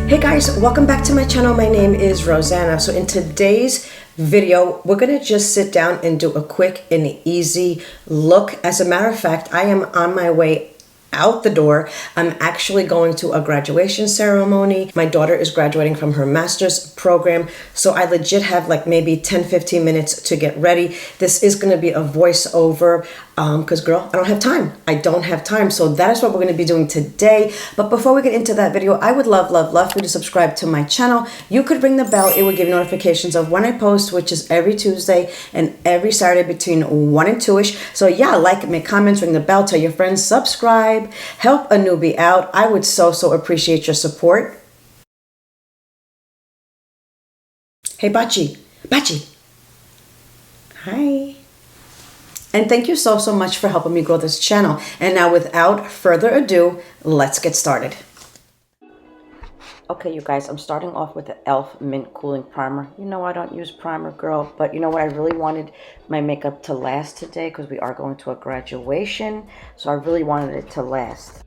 Hey guys, welcome back to my channel. My name is Roseanna. So in today's video, we're gonna just sit down and do a quick and easy look. As a matter of fact, I am on my way out the door. I'm actually going to a graduation ceremony. My daughter is graduating from her master's program, so I legit have like maybe 10-15 minutes to get ready. This is going to be a voiceover because girl, I don't have time. I don't have time. So that is what we're going to be doing today. But before we get into that video, I would love for you to subscribe to my channel. You could ring the bell. It would give you notifications of when I post, which is every Tuesday and every Saturday between 1 and 2ish. So yeah, like, make comments, ring the bell, tell your friends, subscribe, help a newbie out. I would so appreciate your support. Hey Bachi. Hi. And thank you so much for helping me grow this channel. And now without further ado, let's get started. Okay, you guys, I'm starting off with the e.l.f. Mint Cooling Primer. You know I don't use primer, girl, but you know what? I really wanted my makeup to last today because we are going to a graduation, so I really wanted it to last.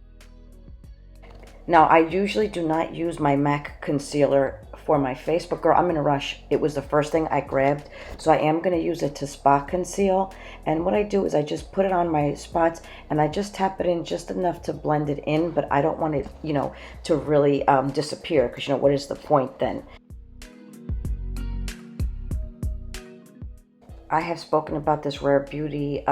Now, I usually do not use my MAC concealer for my face, but girl, I'm in a rush. It was the first thing I grabbed, so I am going to use it to spot conceal. And what I do is I just put it on my spots and I just tap it in just enough to blend it in, but I don't want it, you know, to really disappear, because you know, what is the point then? I have spoken about this Rare Beauty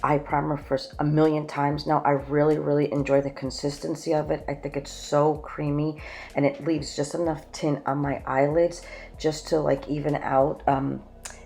eye primer for a million times now. I really enjoy the consistency of it. I think it's so creamy and it leaves just enough tint on my eyelids just to like even out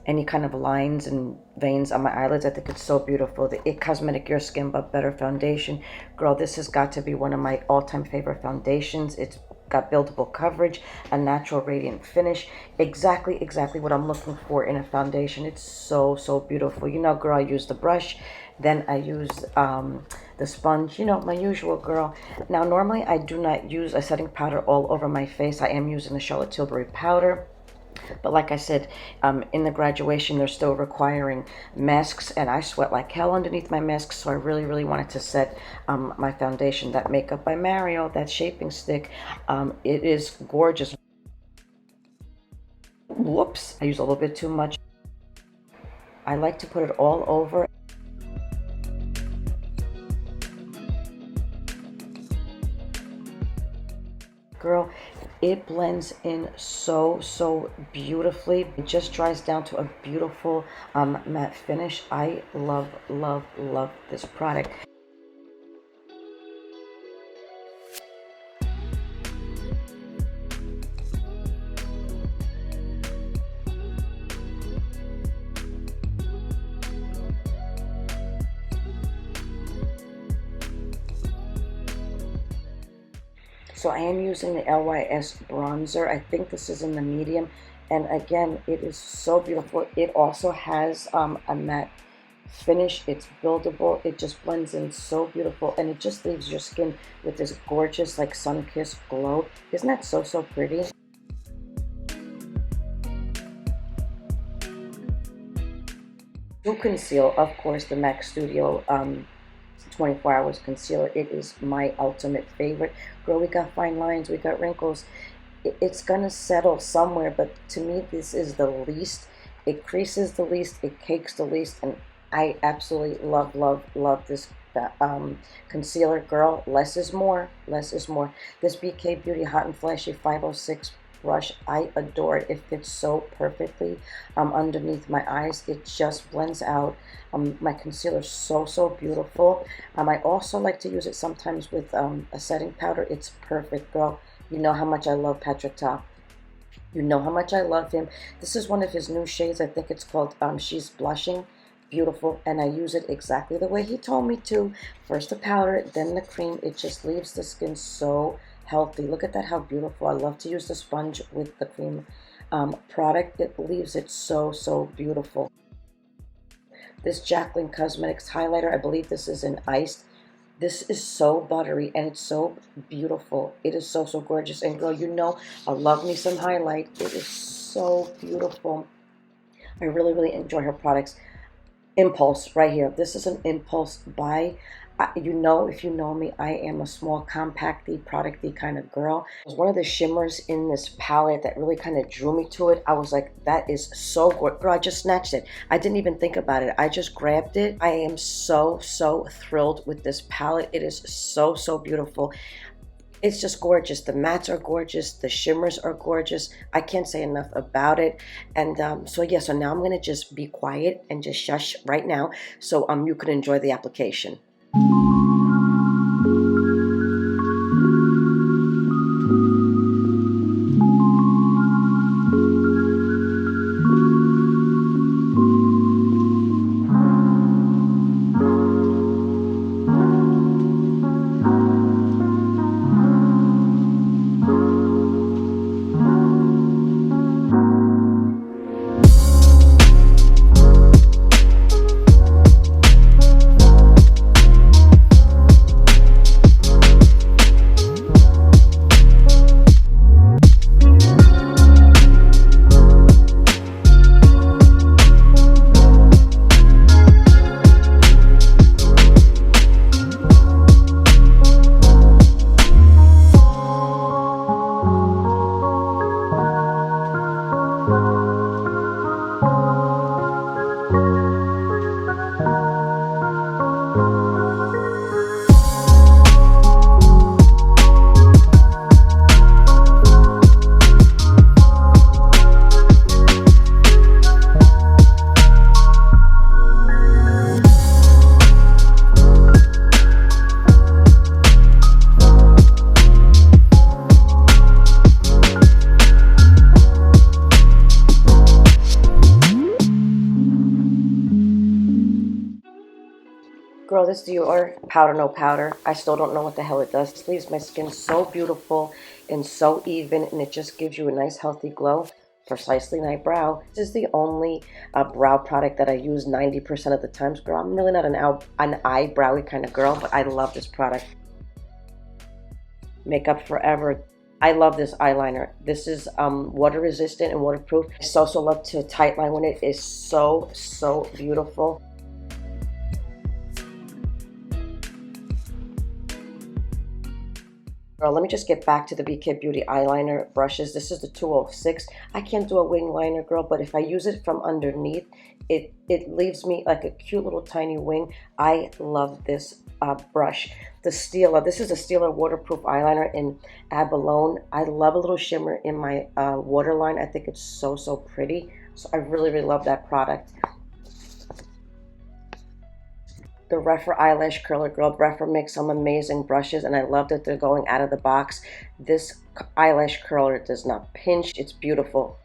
any kind of lines and veins on my eyelids. I think it's so beautiful. The IT Cosmetic Your Skin But Better foundation, girl, this has got to be one of my all-time favorite foundations. It's got buildable coverage, a natural radiant finish, exactly what I'm looking for in a foundation. It's so beautiful. You know, girl, I use the brush, then I use the sponge, you know, my usual, girl. Now normally I do not use a setting powder all over my face. I am using the Charlotte Tilbury powder, but like I said, in the graduation they're still requiring masks, and I sweat like hell underneath my mask, so I really wanted to set my foundation. That Makeup by Mario, that shaping stick, it is gorgeous. Whoops, I use a little bit too much. I like to put it all over. Girl, it blends in so beautifully. It just dries down to a beautiful matte finish. I love this product. So I am using the LYS bronzer. I think this is in the medium. And again, it is so beautiful. It also has a matte finish. It's buildable. It just blends in so beautiful. And it just leaves your skin with this gorgeous, like, sun-kissed glow. Isn't that so pretty? To conceal, of course, the MAC Studio 24 Hours Concealer. It is my ultimate favorite. Girl, we got fine lines, we got wrinkles. It's gonna settle somewhere, but to me this is the least. It creases the least, it cakes the least, and I absolutely love this concealer. Girl, less is more. This BK Beauty Hot and Flashy 506 brush, I adore it. It fits so perfectly underneath my eyes. It just blends out my concealer so beautiful. I also like to use it sometimes with a setting powder. It's perfect, girl. You know how much I love Patrick Ta. You know how much I love him. This is one of his new shades. I think it's called She's Blushing. Beautiful, and I use it exactly the way he told me to. First the powder, then the cream. It just leaves the skin so healthy. Look at that, how beautiful. I love to use the sponge with the cream product. It leaves it so beautiful. This Jacqueline Cosmetics highlighter, I believe this is in Iced. This is so buttery and it's so beautiful. It is so gorgeous. And girl, you know I love me some highlight. It is so beautiful. I really enjoy her products. Impulse right here. This is an impulse buy. You know, if you know me, I am a small, compacty, producty kind of girl. It was one of the shimmers in this palette that really kind of drew me to it. I was like, that is so good. Girl, I just snatched it. I didn't even think about it. I just grabbed it. I am so, so thrilled with this palette. It is so, so beautiful. It's just gorgeous. The mattes are gorgeous. The shimmers are gorgeous. I can't say enough about it. And so yeah, so now I'm going to just be quiet and just shush right now so you can enjoy the application. Girl, this Dior Powder No Powder, I still don't know what the hell it does. It leaves my skin so beautiful and so even, and it just gives you a nice healthy glow. Precisely Night Brow. This is the only brow product that I use 90% of the times. Girl, I'm really not an eyebrowy kind of girl, but I love this product. Makeup Forever. I love this eyeliner. This is water resistant and waterproof. I also love to tightline when it is so, so beautiful. Girl, let me just get back to the BK Beauty eyeliner brushes. This is the 206. I can't do a wing liner, girl, but if I use it from underneath, it leaves me like a cute little tiny wing. I love this brush. The Stila, this is a Stila waterproof eyeliner in Abalone. I love a little shimmer in my waterline. I think it's so, so pretty. So I really, really love that product. The Rephr eyelash curler, girl. Rephr makes some amazing brushes, and I love that they're going out of the box. This eyelash curler does not pinch. It's beautiful.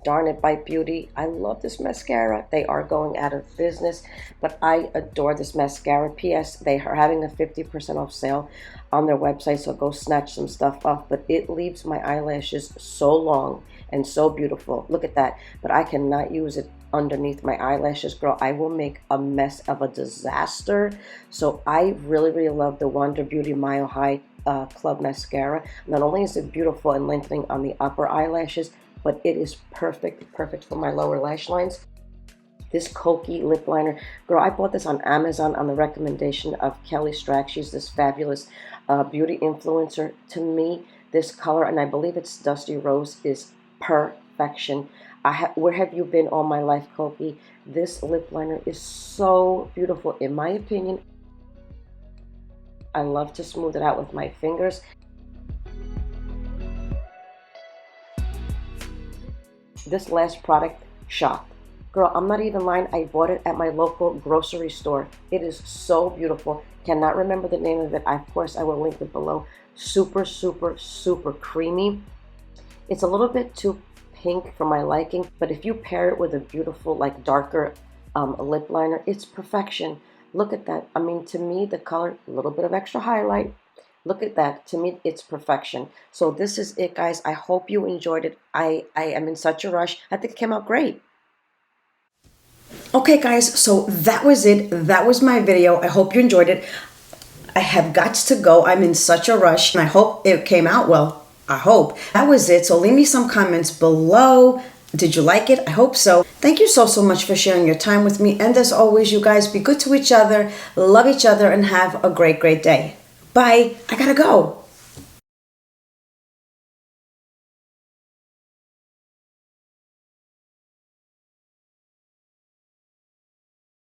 Darn It by Beauty. I love this mascara. They are going out of business, but I adore this mascara. P.S. They are having a 50% off sale on their website, so go snatch some stuff off. But it leaves my eyelashes so long and so beautiful. Look at that. But I cannot use it underneath my eyelashes, girl. I will make a mess of a disaster. So I really, really love the Wander Beauty Mile High Club Mascara. Not only is it beautiful and lengthening on the upper eyelashes, but it is perfect, perfect for my lower lash lines. This Kokie lip liner, girl, I bought this on Amazon on the recommendation of Kelly Strack. She's this fabulous beauty influencer. To me, this color, and I believe it's Dusty Rose, is perfection. Where have you been all my life, Kokie? This lip liner is so beautiful, in my opinion. I love to smooth it out with my fingers. This last product, shocked. Girl, I'm not even lying. I bought it at my local grocery store. It is so beautiful. Cannot remember the name of it. Of course, I will link it below. Super, super, super creamy. It's a little bit too pink for my liking, but if you pair it with a beautiful, like darker lip liner, it's perfection. Look at that. I mean, to me, the color, a little bit of extra highlight. Look at that. To me, it's perfection. So this is it, guys. I hope you enjoyed it. I am in such a rush. I think it came out great. Okay, guys, so that was it. That was my video. I hope you enjoyed it. I have got to go. I'm in such a rush, and I hope it came out well. I hope. That was it. So leave me some comments below. Did you like it? I hope so. Thank you so much for sharing your time with me. And as always, you guys be good to each other, love each other, and have a great day. Bye. I gotta go.